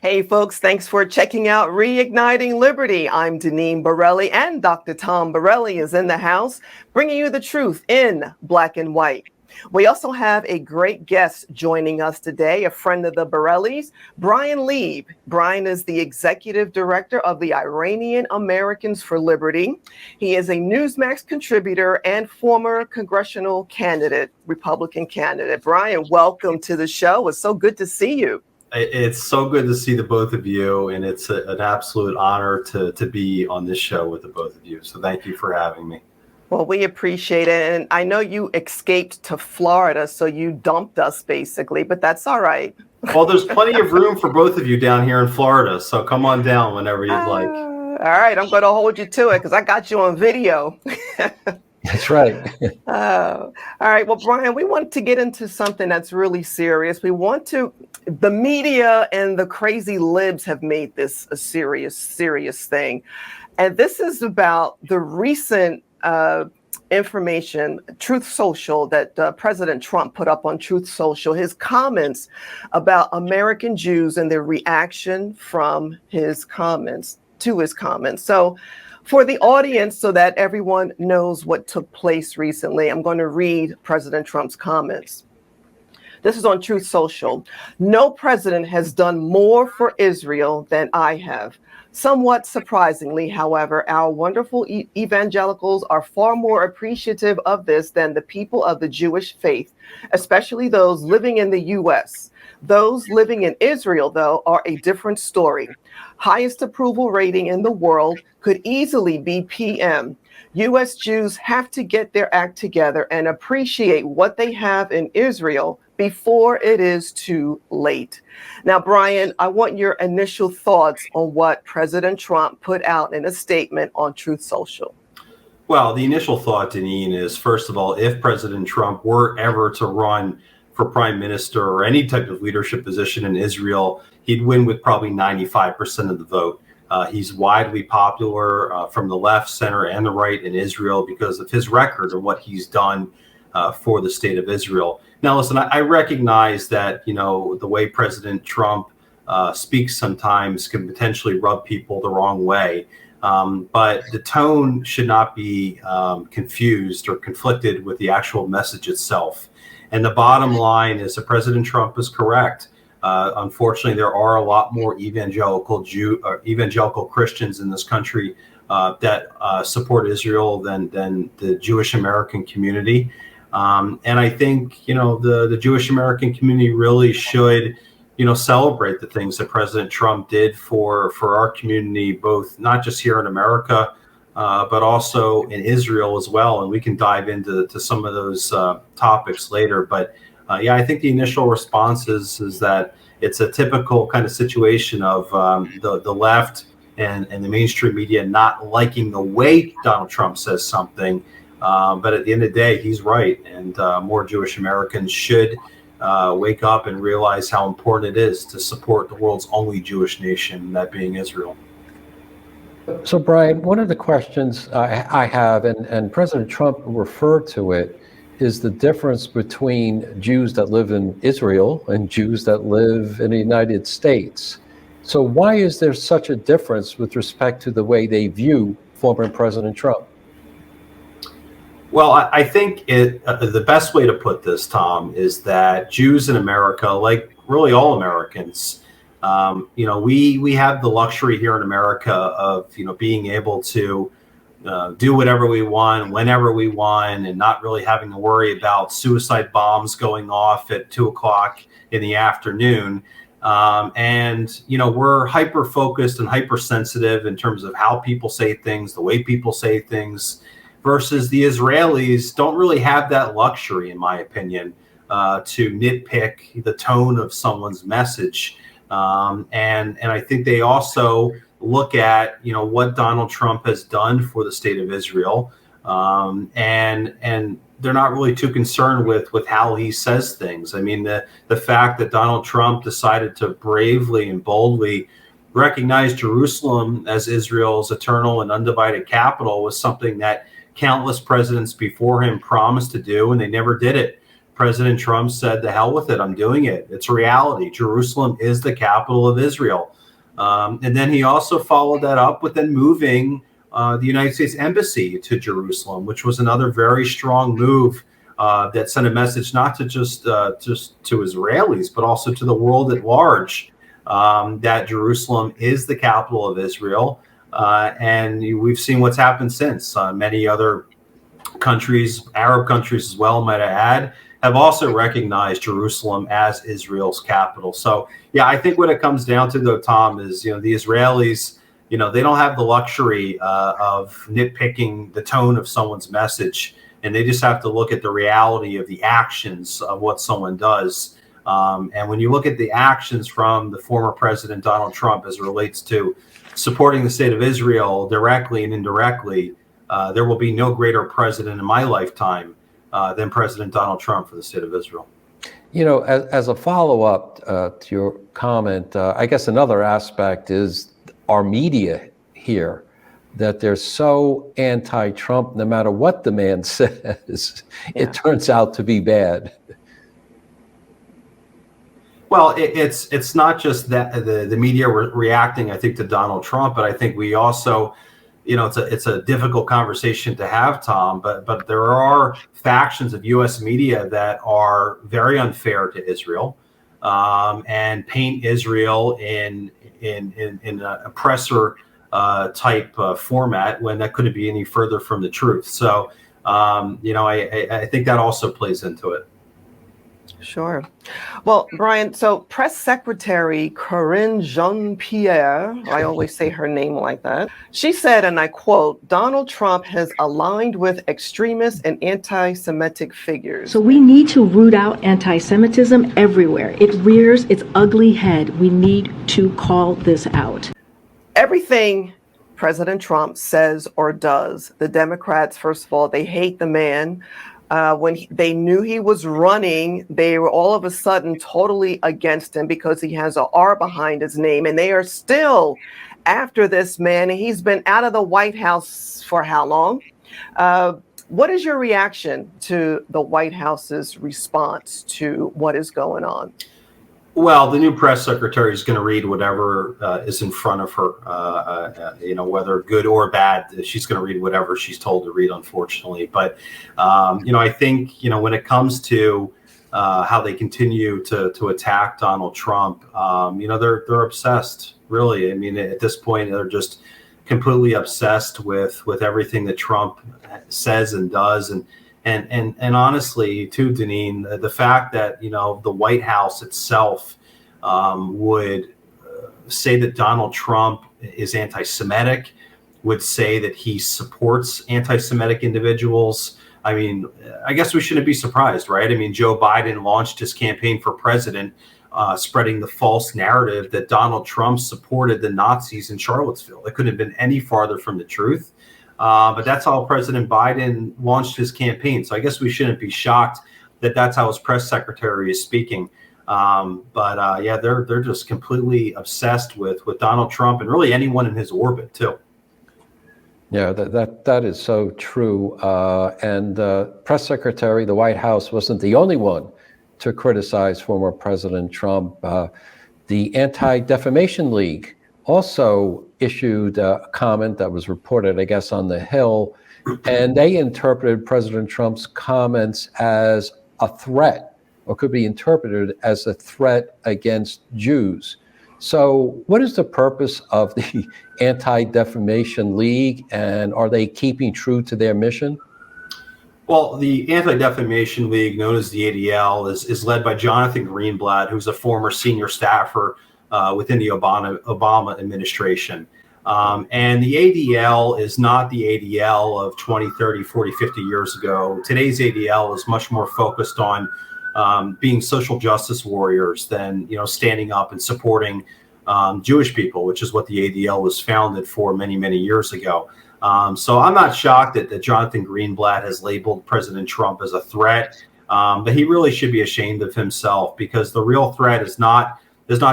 Hey, folks, thanks for checking out Reigniting Liberty. I'm Deneen Borelli, and Dr. Tom Borelli is in the house, bringing you the truth in black and white. We also have a great guest joining us today, a friend of the Borellis, Bryan Leib. Bryan is the executive director of the Iranian Americans for Liberty. He is a Newsmax contributor and former congressional candidate, Republican candidate. Bryan, welcome to the show. It's so good to see you. It's so good to see the both of you, and it's an absolute honor to be on this show with the both of you. So thank you for having me. Well, we appreciate it. And I know you escaped to Florida, so you dumped us basically, but that's all right. Well, there's plenty of room for both of you down here in Florida, so come on down whenever you'd like. All right, I'm going to hold you to it because I got you on video. That's right. All right. Well, Bryan, we want to get into something that's really serious. The media and the crazy libs have made this a serious thing. And this is about the recent information, Truth Social, that President Trump put up on Truth Social, his comments about American Jews and their reaction from his comments to his comments. So for the audience, so that everyone knows what took place recently, I'm going to read President Trump's comments. This is on Truth Social. No president has done more for Israel than I have. Somewhat surprisingly, however, our wonderful evangelicals are far more appreciative of this than the people of the Jewish faith, especially those living in the U.S. Those living in Israel, though, are a different story. Highest approval rating in the world could easily be PM. U.S. Jews have to get their act together and appreciate what they have in Israel before it is too late. Now, Bryan, I want your initial thoughts on what President Trump put out in a statement on Truth Social. Well, the initial thought, Deneen, is, first of all, if President Trump were ever to run for prime minister or any type of leadership position in Israel, he'd win with probably 95% of the vote. He's widely popular from the left, center, and the right in Israel because of his record and what he's done for the state of Israel. Now, listen, I recognize that, the way President Trump speaks sometimes can potentially rub people the wrong way. But the tone should not be confused or conflicted with the actual message itself. And the bottom line is that President Trump is correct. Unfortunately, there are a lot more evangelical Christians in this country that support Israel than the Jewish American community. And I think, the Jewish American community really should, celebrate the things that President Trump did for our community, both not just here in America, but also in Israel as well. And we can dive into some of those topics later. But I think the initial response is that it's a typical kind of situation of the left and the mainstream media not liking the way Donald Trump says something. But at the end of the day, he's right. And more Jewish Americans should wake up and realize how important it is to support the world's only Jewish nation, that being Israel. So, Bryan, one of the questions I have, and President Trump referred to it, is the difference between Jews that live in Israel and Jews that live in the United States. So why is there such a difference with respect to the way they view former President Trump? Well, I think the best way to put this, Tom, is that Jews in America, like really all Americans, we have the luxury here in America of, being able to do whatever we want, whenever we want, and not really having to worry about suicide bombs going off at 2:00 in the afternoon. We're hyper focused and hypersensitive in terms of how people say things, the way people say things, versus the Israelis don't really have that luxury, in my opinion, to nitpick the tone of someone's message. And I think they also look at, what Donald Trump has done for the state of Israel. And they're not really too concerned with how he says things. I mean, the fact that Donald Trump decided to bravely and boldly recognize Jerusalem as Israel's eternal and undivided capital was something that countless presidents before him promised to do, and they never did it. President Trump said, "The hell with it, I'm doing it. It's a reality. Jerusalem is the capital of Israel." And then he also followed that up with then moving the United States Embassy to Jerusalem, which was another very strong move that sent a message not to just to Israelis, but also to the world at large, that Jerusalem is the capital of Israel. And we've seen what's happened since. Many other countries, Arab countries as well, might I add, have also recognized Jerusalem as Israel's capital. So, yeah, I think what it comes down to, though, Tom, is, the Israelis, they don't have the luxury of nitpicking the tone of someone's message, and they just have to look at the reality of the actions of what someone does. And when you look at the actions from the former President Donald Trump as it relates to supporting the state of Israel directly and indirectly, there will be no greater president in my lifetime than President Donald Trump for the state of Israel. As a follow-up to your comment, I guess another aspect is our media here, that they're so anti-Trump, no matter what the man says, it turns out to be bad. Well, it's not just that the media reacting, I think, to Donald Trump, but I think we also, it's a difficult conversation to have, Tom. But there are factions of U.S. media that are very unfair to Israel, and paint Israel in an oppressor type format when that couldn't be any further from the truth. So, I think that also plays into it. Sure. Well, Bryan, so Press Secretary Karine Jean-Pierre, I always say her name like that, she said, and I quote, "Donald Trump has aligned with extremist and anti-Semitic figures." So we need to root out anti-Semitism everywhere. It rears its ugly head. We need to call this out. Everything President Trump says or does, the Democrats, first of all, they hate the man. When they knew he was running, they were all of a sudden totally against him because he has an R behind his name. And they are still after this man. He's been out of the White House for how long? What is your reaction to the White House's response to what is going on? Well, the new press secretary is going to read whatever is in front of her, whether good or bad. She's going to read whatever she's told to read, unfortunately. But, I think, when it comes to how they continue to attack Donald Trump, they're obsessed, really. I mean, at this point, they're just completely obsessed with everything that Trump says and does. And honestly, too, Deneen, the fact that, the White House itself would say that Donald Trump is anti-Semitic, would say that he supports anti-Semitic individuals. I mean, I guess we shouldn't be surprised, right? I mean, Joe Biden launched his campaign for president, spreading the false narrative that Donald Trump supported the Nazis in Charlottesville. It couldn't have been any farther from the truth. But that's how President Biden launched his campaign. So I guess we shouldn't be shocked that that's how his press secretary is speaking. They're just completely obsessed with Donald Trump and really anyone in his orbit too. Yeah, that is so true. And press secretary, the White House wasn't the only one to criticize former President Trump. The Anti-Defamation League also issued a comment that was reported, I guess, on the Hill, and they interpreted President Trump's comments as a threat, or could be interpreted as a threat against Jews. So what is the purpose of the Anti-Defamation League, and are they keeping true to their mission? Well, the Anti-Defamation League, known as the ADL, is led by Jonathan Greenblatt, who's a former senior staffer within the Obama administration. And the ADL is not the ADL of 20, 30, 40, 50 years ago. Today's ADL is much more focused on being social justice warriors than, standing up and supporting Jewish people, which is what the ADL was founded for many, many years ago. So I'm not shocked that Jonathan Greenblatt has labeled President Trump as a threat, but he really should be ashamed of himself, because the real threat is not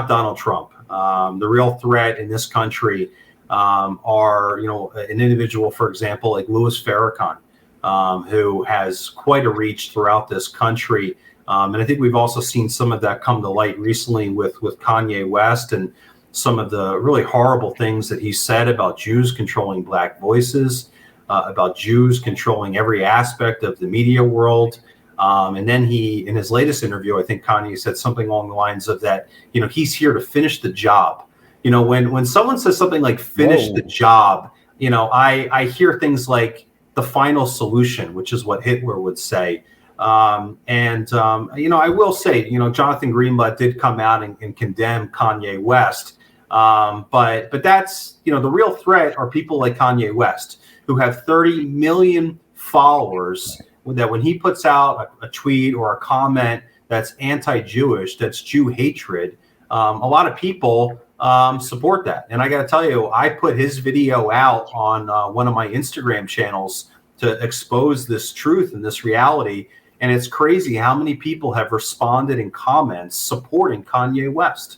Donald Trump. The real threat in this country are, an individual, for example, like Louis Farrakhan, who has quite a reach throughout this country, And I think we've also seen some of that come to light recently with Kanye West and some of the really horrible things that he said about Jews controlling Black voices, about Jews controlling every aspect of the media world. And then he, in his latest interview, I think Kanye said something along the lines of that, he's here to finish the job. When someone says something like finish the job, I hear things like the final solution, which is what Hitler would say. I will say, Jonathan Greenblatt did come out and condemn Kanye West. But that's, the real threat are people like Kanye West, who have 30 million followers, that when he puts out a tweet or a comment that's anti-Jewish, that's Jew hatred, a lot of people support that. And I got to tell you, I put his video out on one of my Instagram channels to expose this truth and this reality. And it's crazy how many people have responded in comments supporting Kanye West.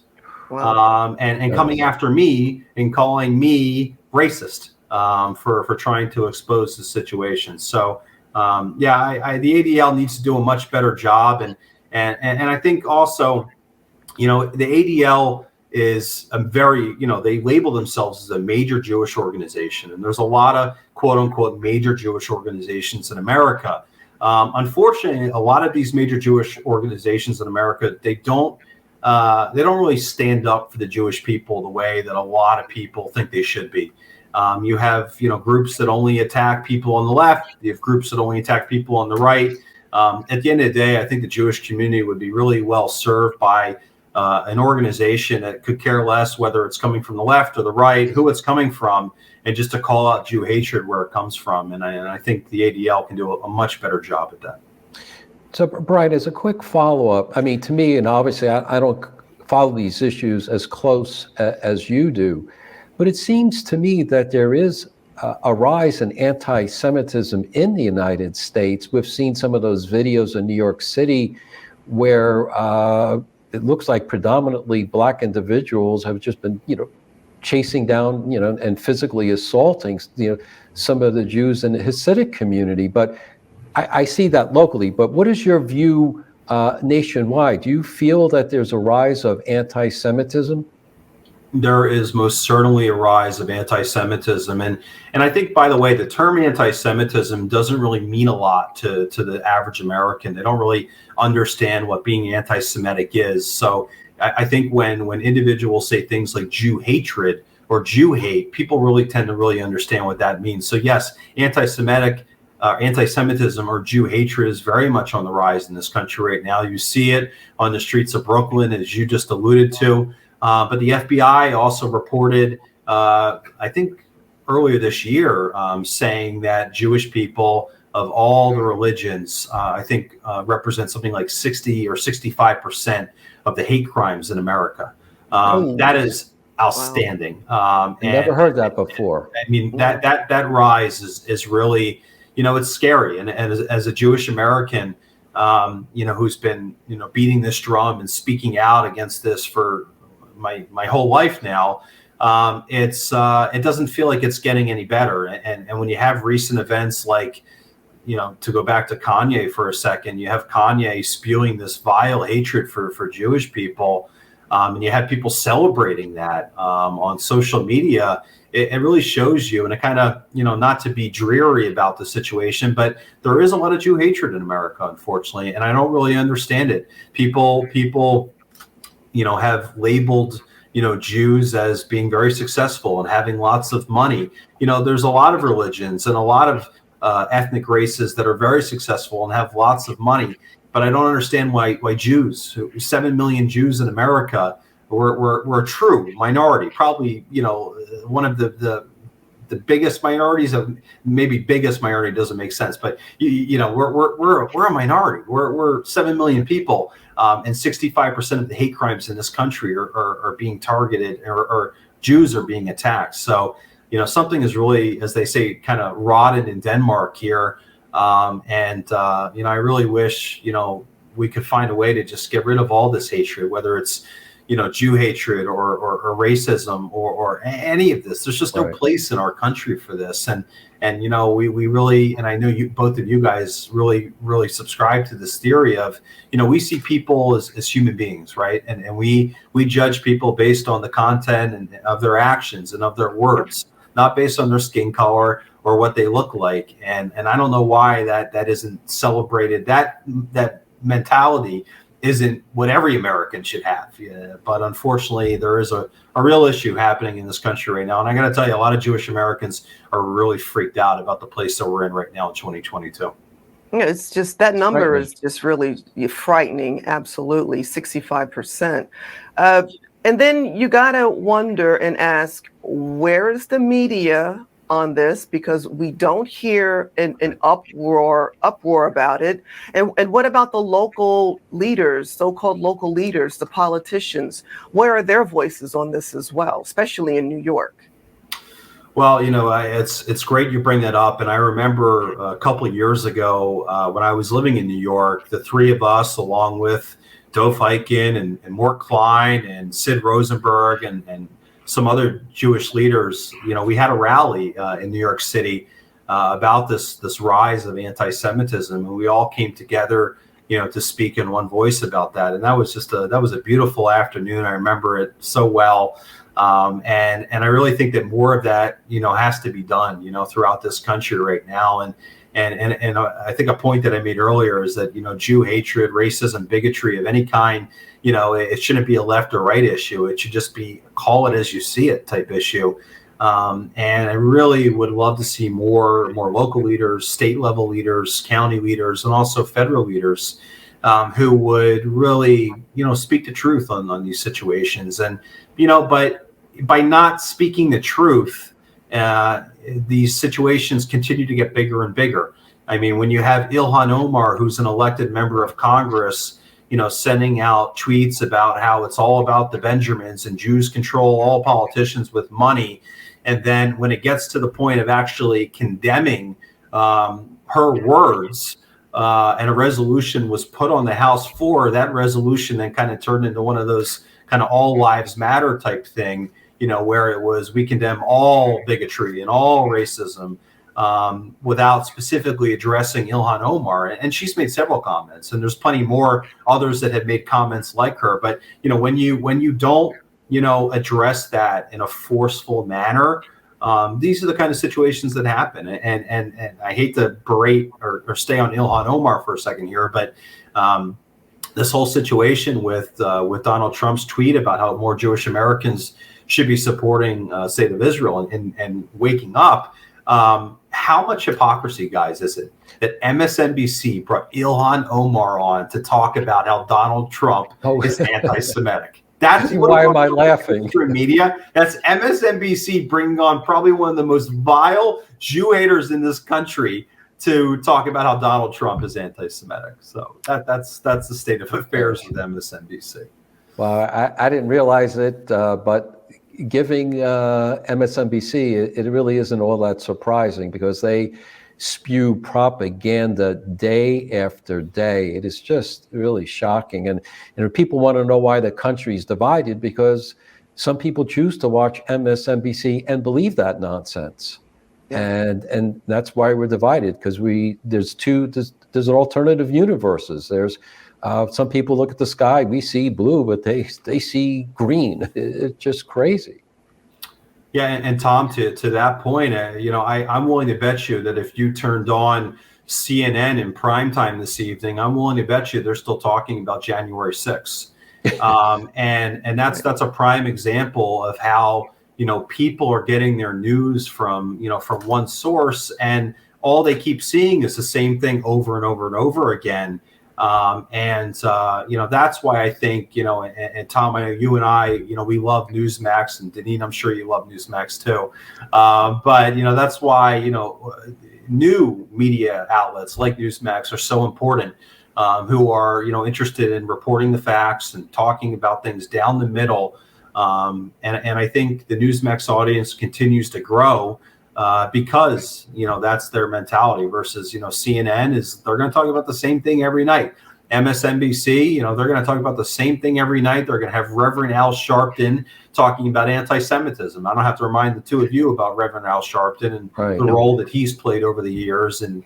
Wow. And coming after me and calling me racist for trying to expose the situation. So the ADL needs to do a much better job, and I think also, the ADL is a very, they label themselves as a major Jewish organization, and there's a lot of quote unquote major Jewish organizations in America. Unfortunately, a lot of these major Jewish organizations in America, they don't really stand up for the Jewish people the way that a lot of people think they should be. You have, groups that only attack people on the left. You have groups that only attack people on the right. At the end of the day, I think the Jewish community would be really well served by an organization that could care less whether it's coming from the left or the right, who it's coming from, and just to call out Jew hatred where it comes from. And I think the ADL can do a much better job at that. So, Bryan, as a quick follow-up, I mean, to me, and obviously I don't follow these issues as close as you do, but it seems to me that there is a rise in anti-Semitism in the United States. We've seen some of those videos in New York City where it looks like predominantly Black individuals have just been, chasing down, and physically assaulting, some of the Jews in the Hasidic community. But I see that locally. But what is your view nationwide? Do you feel that there's a rise of anti-Semitism? There is most certainly a rise of anti-Semitism. And I think, by the way, the term anti-Semitism doesn't really mean a lot to the average American. They don't really understand what being anti-Semitic is. So I think when individuals say things like Jew hatred or Jew hate, people really tend to really understand what that means. So yes, anti-Semitism or Jew hatred is very much on the rise in this country right now. You see it on the streets of Brooklyn, as you just alluded to. But the FBI also reported, I think earlier this year, saying that Jewish people of all the religions, I think represent something like 60 or 65% of the hate crimes in America. That is outstanding. Wow. Never heard that before. I mean, that rise is really, it's scary. And as a Jewish American, who's been, beating this drum and speaking out against this for my whole life now, it doesn't feel like it's getting any better. And when you have recent events like, to go back to Kanye for a second, you have Kanye spewing this vile hatred for Jewish people, and you have people celebrating that on social media. It really shows you, and it kind of, not to be dreary about the situation, but there is a lot of Jew hatred in America, unfortunately, and I don't really understand it. People have labeled, Jews as being very successful and having lots of money. There's a lot of religions and a lot of ethnic races that are very successful and have lots of money. But I don't understand why Jews, 7 million Jews in America, we're a true minority, probably, one of the biggest minorities. Maybe biggest minority doesn't make sense, but we're a minority. We're 7 million people. And 65% of the hate crimes in this country are being targeted, or Jews are being attacked. So, something is really, as they say, kind of rotted in Denmark here. I really wish, we could find a way to just get rid of all this hatred, whether it's, Jew hatred or racism or any of this. There's just no place in our country for this. And we really, and I know both of you guys really subscribe to this theory of, we see people as human beings, right? And we judge people based on the content and of their actions and of their words, not based on their skin color or what they look like. And I don't know why that isn't celebrated. That mentality isn't what every American should have. Yeah, but unfortunately, there is a real issue happening in this country right now. And I got to tell you, a lot of Jewish Americans are really freaked out about the place that we're in right now in 2022. Yeah, it's just that number is just really frightening. Absolutely, 65%. And then you got to wonder and ask, where is the media on this? Because we don't hear an uproar about it. And what about the local leaders, so-called local leaders, the politicians? Where are their voices on this as well, especially in New York? Well, it's great you bring that up. And I remember a couple of years ago when I was living in New York, the three of us, along with Dov Hikind and Mort Klein and Sid Rosenberg and some other Jewish leaders, we had a rally in New York City about this rise of anti-Semitism, and we all came together, to speak in one voice about that. And that was a beautiful afternoon. I remember it so well, and I really think that more of that, has to be done, throughout this country right now. And I think a point that I made earlier is that, Jew hatred, racism, bigotry of any kind, it shouldn't be a left or right issue. It should just be call it as you see it type issue. And I really would love to see more local leaders, state level leaders, county leaders, and also federal leaders who would really, speak the truth on these situations. And, but by not speaking the truth, these situations continue to get bigger and bigger. I mean, when you have Ilhan Omar, who's an elected member of Congress, sending out tweets about how it's all about the Benjamins and Jews control all politicians with money. And then when it gets to the point of actually condemning her words, and a resolution was put on the House floor, that resolution then kind of turned into one of those kind of all lives matter type thing, where it was, we condemn all bigotry and all racism, without specifically addressing Ilhan Omar. And she's made several comments, and there's plenty more others that have made comments like her. But, when you don't, address that in a forceful manner, these are the kind of situations that happen. And I hate to berate or stay on Ilhan Omar for a second here, but this whole situation with Donald Trump's tweet about how more Jewish Americans should be supporting State of Israel and waking up. How much hypocrisy, guys, is it that MSNBC brought Ilhan Omar on to talk about how Donald Trump is anti-Semitic? That's why am I laughing? Media. That's MSNBC bringing on probably one of the most vile Jew haters in this country to talk about how Donald Trump is anti-Semitic. So that's the state of affairs with MSNBC. Well, I didn't realize it, but giving MSNBC, it really isn't all that surprising because they spew propaganda day after day. It is just really shocking. And people want to know why the country is divided, because some people choose to watch MSNBC and believe that nonsense. Yeah. And that's why we're divided, because there's alternative universes. There's some people look at the sky, we see blue, but they see green. It's just crazy. Yeah, and Tom, to that point, I'm willing to bet you that if you turned on CNN in primetime this evening, I'm willing to bet you they're still talking about January 6th. And that's a prime example of how, people are getting their news from one source, and all they keep seeing is the same thing over and over and over again. That's why I think, and Tom, I know you and I, we love Newsmax, and Deneen, I'm sure you love Newsmax too. But that's why, new media outlets like Newsmax are so important, who are, interested in reporting the facts and talking about things down the middle. And I think the Newsmax audience continues to grow, because, that's their mentality versus, CNN they're going to talk about the same thing every night. MSNBC, they're going to talk about the same thing every night. They're going to have Reverend Al Sharpton talking about anti-Semitism. I don't have to remind the two of you about Reverend Al Sharpton and the role that he's played over the years in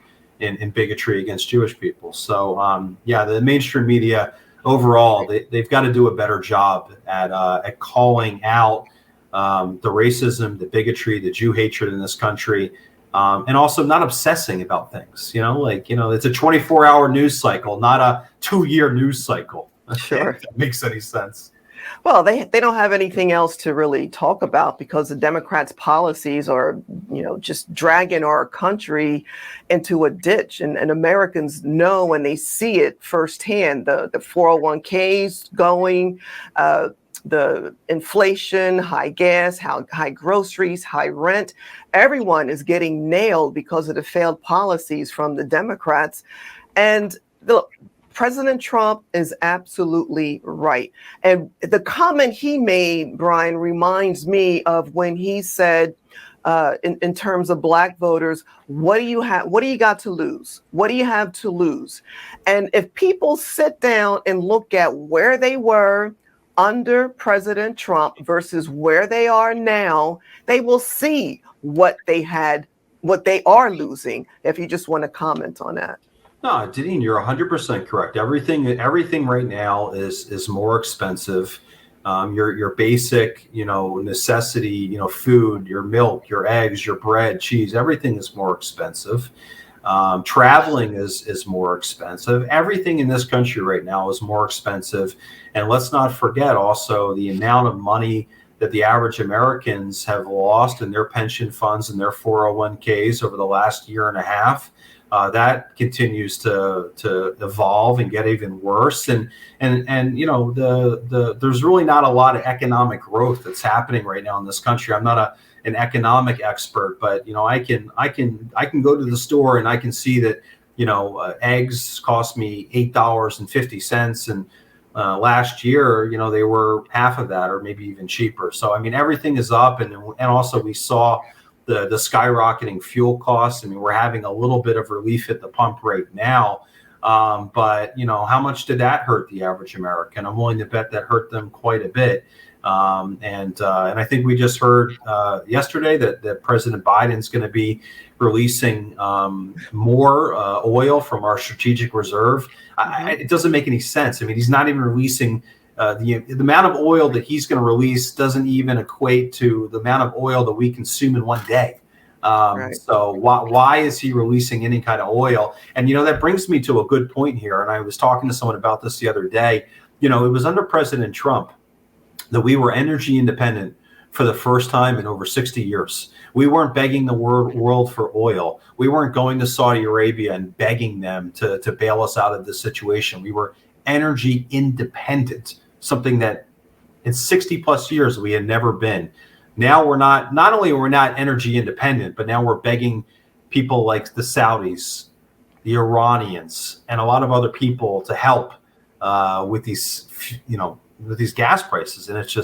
bigotry against Jewish people. So, the mainstream media overall, they've got to do a better job at calling out the racism, the bigotry, the Jew hatred in this country. And also not obsessing about things, it's a 24-hour news cycle, not a 2-year news cycle. Sure. If that makes any sense. Well, they don't have anything else to really talk about because the Democrats' policies are, just dragging our country into a ditch. And Americans know and they see it firsthand, the 401ks going, the inflation, high gas, high groceries, high rent. Everyone is getting nailed because of the failed policies from the Democrats. And look, President Trump is absolutely right. And the comment he made, Brian, reminds me of when he said, in terms of Black voters, what do you got to lose? What do you have to lose? And if people sit down and look at where they were under President Trump versus where they are now, they will see what they are losing. If you just want to comment on that. No, Deneen, you're 100% correct. Everything right now is more expensive. Your basic, necessity, food, your milk, your eggs, your bread, cheese, everything is more expensive. Traveling is more expensive. Everything in this country right now is more expensive. And let's not forget also the amount of money that the average Americans have lost in their pension funds and their 401ks over the last year and a half. That continues to evolve and get even worse. And there's really not a lot of economic growth that's happening right now in this country. I'm not an economic expert, but I can go to the store and I can see that eggs cost me $8.50, and last year they were half of that or maybe even cheaper. So I mean everything is up, and also we saw the skyrocketing fuel costs. I mean, we're having a little bit of relief at the pump right now, but how much did that hurt the average American? I'm willing to bet that hurt them quite a bit. And I think we just heard yesterday that President Biden's going to be releasing more oil from our strategic reserve. It doesn't make any sense. I mean, he's not even releasing the amount of oil that he's going to release doesn't even equate to the amount of oil that we consume in one day. Right. So why is he releasing any kind of oil? And, that brings me to a good point here. And I was talking to someone about this the other day. It was under President Trump that we were energy independent for the first time in over 60 years. We weren't begging the world for oil. We weren't going to Saudi Arabia and begging them to bail us out of this situation. We were energy independent, something that in 60 plus years we had never been. Now we're not only are we not energy independent, but now we're begging people like the Saudis, the Iranians, and a lot of other people to help with these, with these gas prices. And it's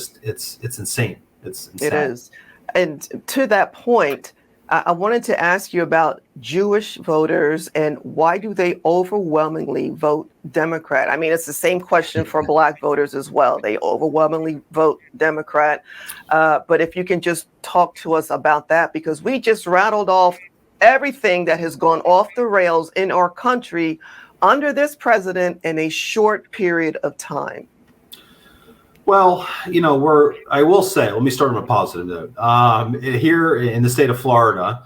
insane. It's insane. It is. And to that point, I wanted to ask you about Jewish voters and why do they overwhelmingly vote Democrat? I mean, it's the same question for Black voters as well. They overwhelmingly vote Democrat. But if you can just talk to us about that, because we just rattled off everything that has gone off the rails in our country under this president in a short period of time. Well, I will say, let me start on a positive note. Here in the state of Florida,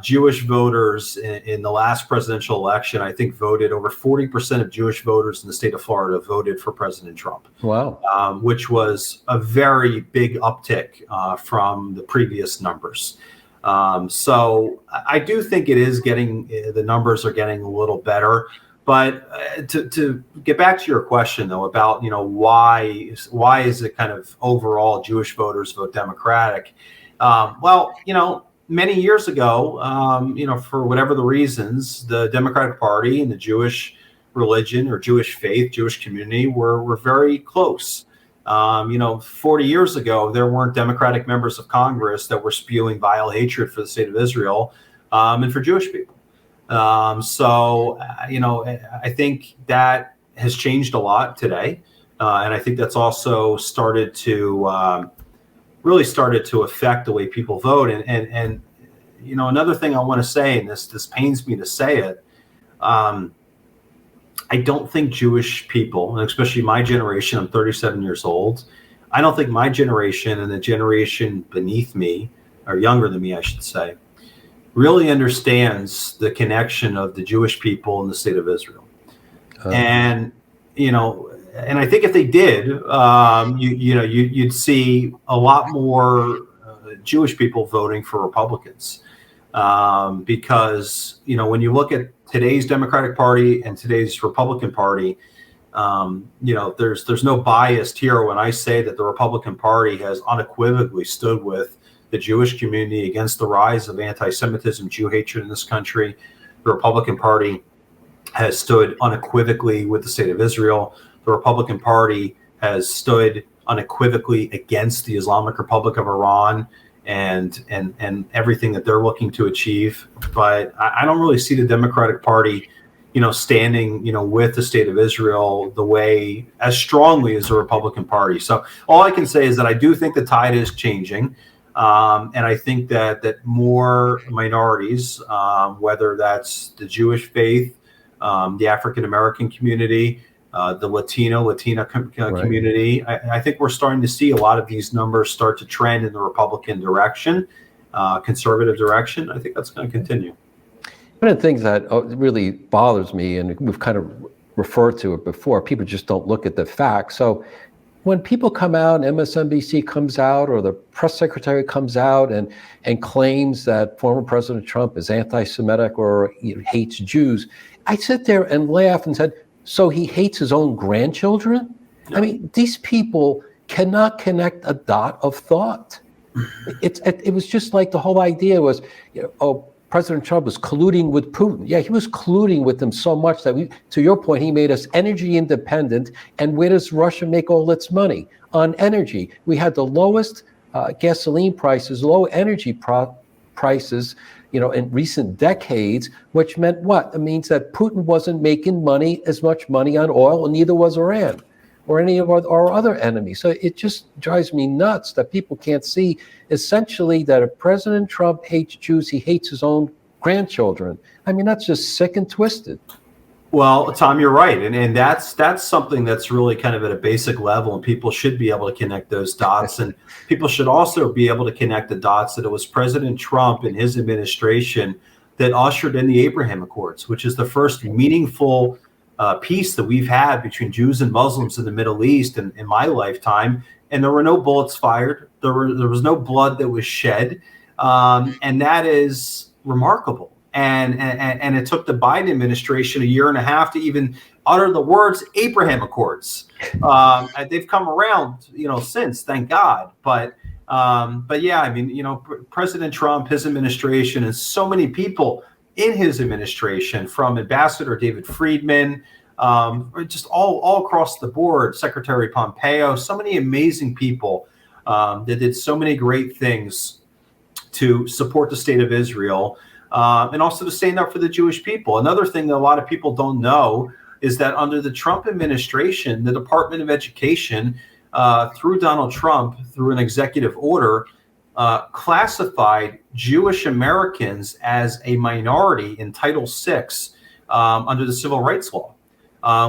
Jewish voters in the last presidential election, I think voted over 40% of Jewish voters in the state of Florida voted for President Trump. Wow. Which was a very big uptick from the previous numbers. So I do think the numbers are getting a little better. But to get back to your question, though, about, why is it kind of overall Jewish voters vote Democratic? Well, many years ago, for whatever the reasons, the Democratic Party and the Jewish religion or Jewish faith, Jewish community were very close. 40 years ago, there weren't Democratic members of Congress that were spewing vile hatred for the state of Israel and for Jewish people. I think that has changed a lot today. And I think that's also started to really started to affect the way people vote. And you know, another thing I want to say, and this pains me to say it, I don't think Jewish people, and especially my generation, I'm 37 years old, I don't think my generation and the generation beneath me, or younger than me, I should say, really understands the connection of the Jewish people in the state of Israel. And, you know, and I think if they did, you'd see a lot more Jewish people voting for Republicans. Because, you know, when you look at today's Democratic Party and today's Republican Party, you know, there's no bias here when I say that the Republican Party has unequivocally stood with the Jewish community against the rise of anti-Semitism, Jew hatred in this country. The Republican Party has stood unequivocally with the state of Israel. The Republican Party has stood unequivocally against the Islamic Republic of Iran and everything that they're looking to achieve. But I don't really see the Democratic Party, you know, standing, you know, with the state of Israel the way as strongly as the Republican Party. So all I can say is that I do think the tide is changing. And I think that more minorities, whether that's the Jewish faith, the African American community, the Latina community, I think we're starting to see a lot of these numbers start to trend in the Republican direction, conservative direction. I think that's going to continue. One of the things that really bothers me, and we've kind of referred to it before, people just don't look at the facts. So when people come out, MSNBC comes out, or the press secretary comes out and claims that former President Trump is anti-Semitic or hates Jews, I sit there and laugh and said, so he hates his own grandchildren? Yeah. I mean, these people cannot connect a dot of thought. It was just like the whole idea was, you know, oh, President Trump was colluding with Putin. Yeah, he was colluding with them so much that to your point, he made us energy independent. And where does Russia make all its money? On energy. We had the lowest gasoline prices, low energy prices, you know, in recent decades, which meant what? It means that Putin wasn't making as much money on oil, and neither was Iran or any of our other enemies. So it just drives me nuts that people can't see essentially that if President Trump hates Jews, he hates his own grandchildren. I mean, that's just sick and twisted. Well, Tom, you're right. And that's something that's really kind of at a basic level, and people should be able to connect those dots. And people should also be able to connect the dots that it was President Trump and his administration that ushered in the Abraham Accords, which is the first meaningful peace that we've had between Jews and Muslims in the Middle East in my lifetime. And there were no bullets fired. There was no blood that was shed. And that is remarkable. And it took the Biden administration a year and a half to even utter the words Abraham Accords. They've come around, you know, since, thank God. But yeah, I mean, you know, President Trump, his administration, and so many people in his administration, from Ambassador David Friedman, just all across the board, Secretary Pompeo, so many amazing people that did so many great things to support the state of Israel, and also to stand up for the Jewish people. Another thing that a lot of people don't know is that under the Trump administration, the Department of Education, through Donald Trump, through an executive order, classified Jewish Americans as a minority in Title VI under the Civil Rights Law,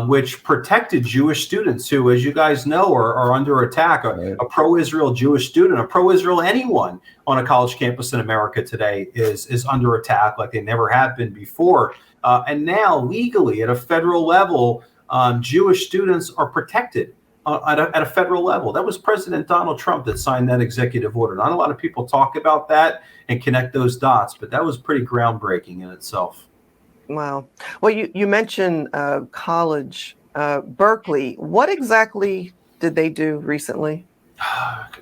which protected Jewish students who, as you guys know, are under attack. A pro-Israel Jewish student, a pro-Israel anyone on a college campus in America today is under attack like they never have been before. And now, legally, at a federal level, Jewish students are protected at a federal level. That was President Donald Trump that signed that executive order. Not a lot of people talk about that and connect those dots, but that was pretty groundbreaking in itself. Wow. Well, you mentioned college, Berkeley. What exactly did they do recently?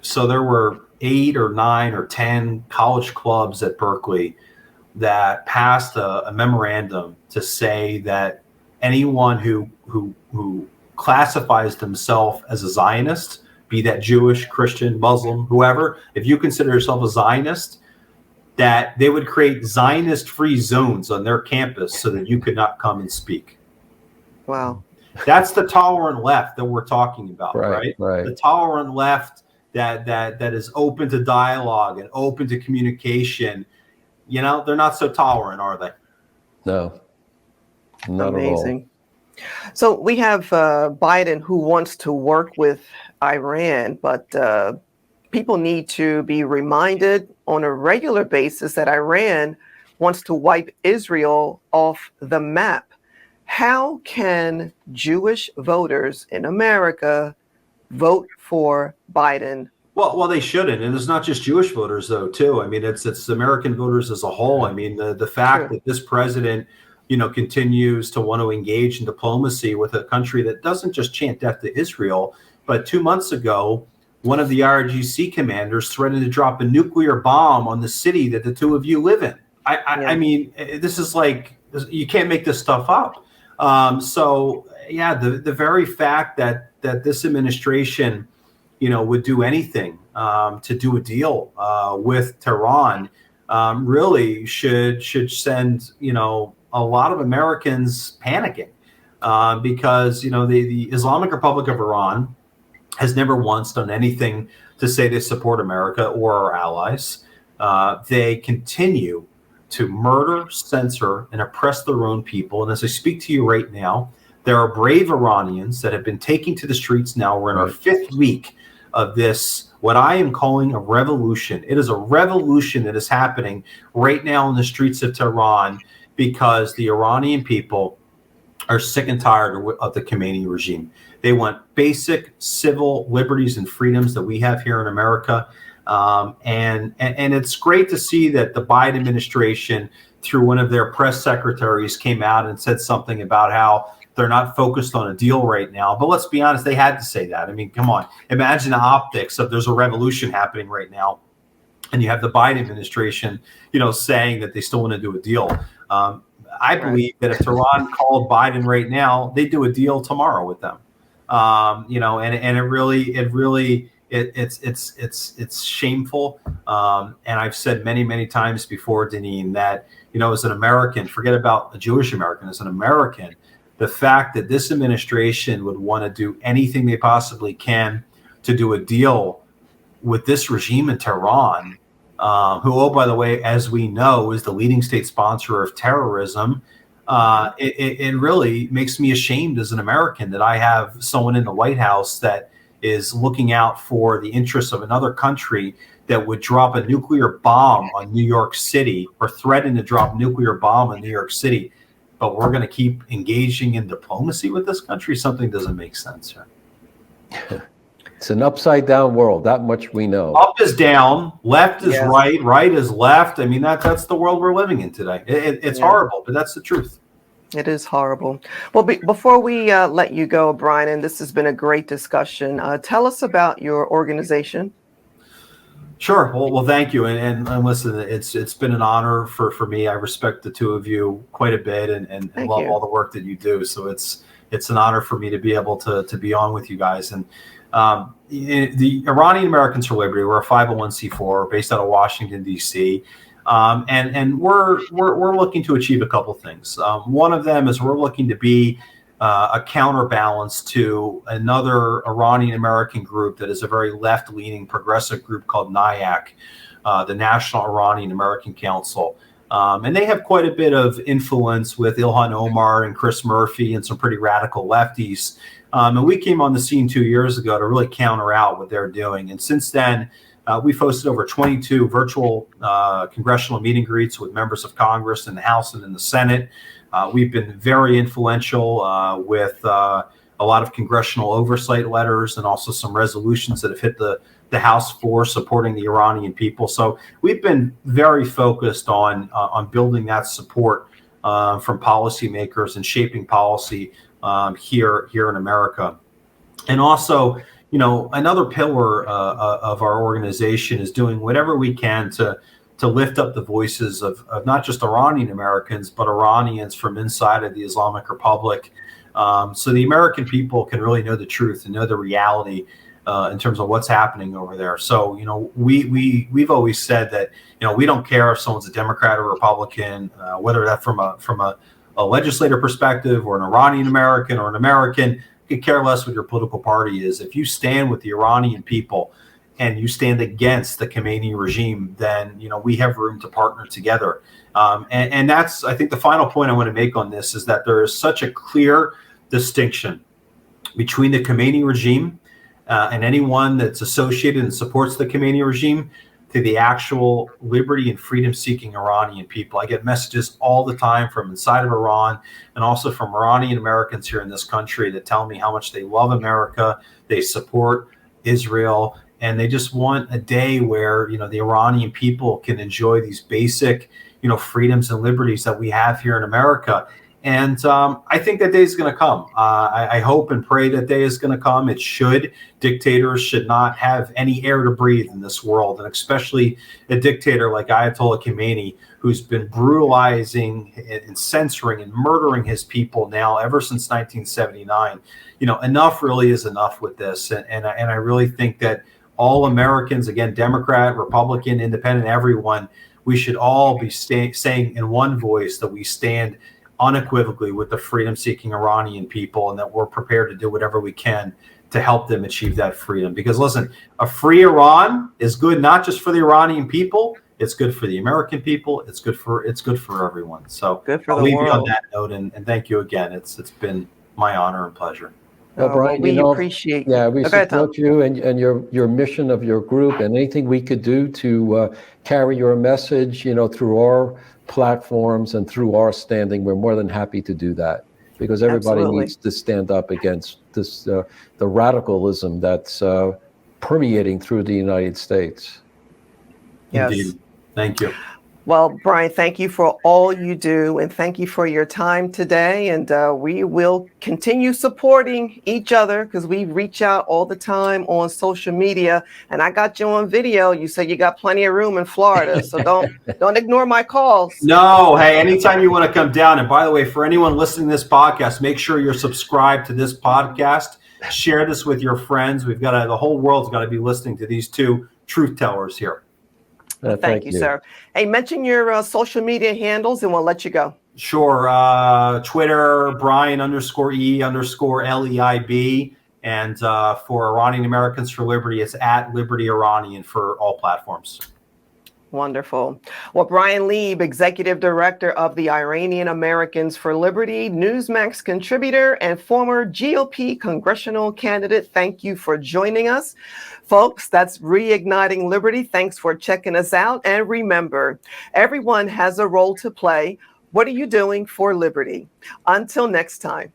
So there were 8 or 9 or 10 college clubs at Berkeley that passed a memorandum to say that anyone who classifies themselves as a Zionist, be that Jewish, Christian, Muslim, whoever, if you consider yourself a Zionist, that they would create Zionist-free zones on their campus so that you could not come and speak. Wow. That's the tolerant left that we're talking about, right? Right. The tolerant left that is open to dialogue and open to communication. You know, they're not so tolerant, are they? No, not Amazing. So we have Biden who wants to work with Iran, but people need to be reminded on a regular basis that Iran wants to wipe Israel off the map. How can Jewish voters in America vote for Biden? Well, they shouldn't, and it's not just Jewish voters though, too. I mean, it's American voters as a whole. I mean, the fact that this president, continues to want to engage in diplomacy with a country that doesn't just chant death to Israel, but 2 months ago, one of the IRGC commanders threatened to drop a nuclear bomb on the city that the two of you live in. I mean, this is like, you can't make this stuff up. The very fact that this administration, would do anything to do a deal with Tehran really should send, a lot of Americans panicking because, the Islamic Republic of Iran has never once done anything to say they support America or our allies. They continue to murder, censor, and oppress their own people. And as I speak to you right now, there are brave Iranians that have been taking to the streets now. We're in our 5th week of this, what I am calling a revolution. It is a revolution that is happening right now in the streets of Tehran because the Iranian people are sick and tired of the Khomeini regime. They want basic civil liberties and freedoms that we have here in America. And it's great to see that the Biden administration, through one of their press secretaries, came out and said something about how they're not focused on a deal right now. But let's be honest, they had to say that. I mean, come on. Imagine the optics of there's a revolution happening right now, and you have the Biden administration, saying that they still want to do a deal. I believe that if Tehran called Biden right now, they'd do a deal tomorrow with them. And it's shameful. And I've said many times before, Deneen, that, as an American, forget about a Jewish American, as an American, the fact that this administration would want to do anything they possibly can to do a deal with this regime in Tehran, who, oh, by the way, as we know, is the leading state sponsor of terrorism, it really makes me ashamed as an American that I have someone in the White House that is looking out for the interests of another country that would drop a nuclear bomb on New York City or threaten to drop a nuclear bomb in New York City. But we're going to keep engaging in diplomacy with this country. Something doesn't make sense here. It's an upside down world. That much we know. Up is down, left is right, right is left. I mean, that's the world we're living in today. It's horrible, but that's the truth. It is horrible. Well, before we let you go, Bryan, and this has been a great discussion, tell us about your organization. Sure. Well, thank you. And listen, it's been an honor for me. I respect the two of you quite a bit and love all the work that you do. So it's an honor for me to be able to be on with you guys. And the Iranian Americans for Liberty, we're a 501c4 based out of Washington, D.C. And we're looking to achieve a couple things. One of them is we're looking to be a counterbalance to another Iranian American group that is a very left-leaning progressive group called NIAC, the National Iranian American Council. And they have quite a bit of influence with Ilhan Omar and Chris Murphy and some pretty radical lefties. And we came on the scene 2 years ago to really counter out what they're doing. And since then, we've hosted over 22 virtual congressional meet and greets with members of Congress in the House and in the Senate. We've been very influential with a lot of congressional oversight letters and also some resolutions that have hit the House floor supporting the Iranian people. So we've been very focused on building that support from policymakers and shaping policy here in America. And also, another pillar of our organization is doing whatever we can to lift up the voices of not just Iranian Americans, but Iranians from inside of the Islamic Republic. So the American people can really know the truth and know the reality in terms of what's happening over there. So, we've always said that, we don't care if someone's a Democrat or Republican, whether that's from a a legislative perspective or an Iranian American or an American, could care less what your political party is. If you stand with the Iranian people and you stand against the Khamenei regime, then we have room to partner together. And that's, I think, the final point I want to make on this is that there is such a clear distinction between the Khamenei regime and anyone that's associated and supports the Khamenei regime to the actual liberty and freedom-seeking Iranian people. I get messages all the time from inside of Iran and also from Iranian Americans here in this country that tell me how much they love America, they support Israel, and they just want a day where the Iranian people can enjoy these basic freedoms and liberties that we have here in America. And I think that day is going to come. I hope and pray that day is going to come. It should. Dictators should not have any air to breathe in this world, and especially a dictator like Ayatollah Khamenei, who's been brutalizing and censoring and murdering his people now ever since 1979. Enough really is enough with this. And I really think that all Americans, again, Democrat, Republican, Independent, everyone, we should all be saying in one voice that we stand unequivocally with the freedom-seeking Iranian people, and that we're prepared to do whatever we can to help them achieve that freedom. Because listen, a free Iran is good not just for the Iranian people; it's good for the American people. It's good for everyone. So I'll leave you on that note, and thank you again. It's been my honor and pleasure. Well, Bryan, we appreciate. Yeah, we support you and your mission of your group, and anything we could do to carry your message, through our platforms and through our standing, we're more than happy to do that, because everybody needs to stand up against this the radicalism that's permeating through the United States. Yes. Indeed. Thank you. Well, Bryan, thank you for all you do, and thank you for your time today. And we will continue supporting each other, because we reach out all the time on social media. And I got you on video. You said you got plenty of room in Florida, so don't ignore my calls. No, hey, anytime you want to come down. And by the way, for anyone listening to this podcast, make sure you're subscribed to this podcast. Share this with your friends. We've got the whole world's got to be listening to these two truth tellers here. Thank you, sir. Hey, mention your social media handles and we'll let you go. Sure. Twitter, Bryan_E_LEIB. And for Iranian Americans for Liberty, it's @LibertyIranian for all platforms. Wonderful. Well, Bryan Leib, Executive Director of the Iranian Americans for Liberty, Newsmax contributor, and former GOP congressional candidate, thank you for joining us. Folks, that's Reigniting Liberty. Thanks for checking us out. And remember, everyone has a role to play. What are you doing for liberty? Until next time.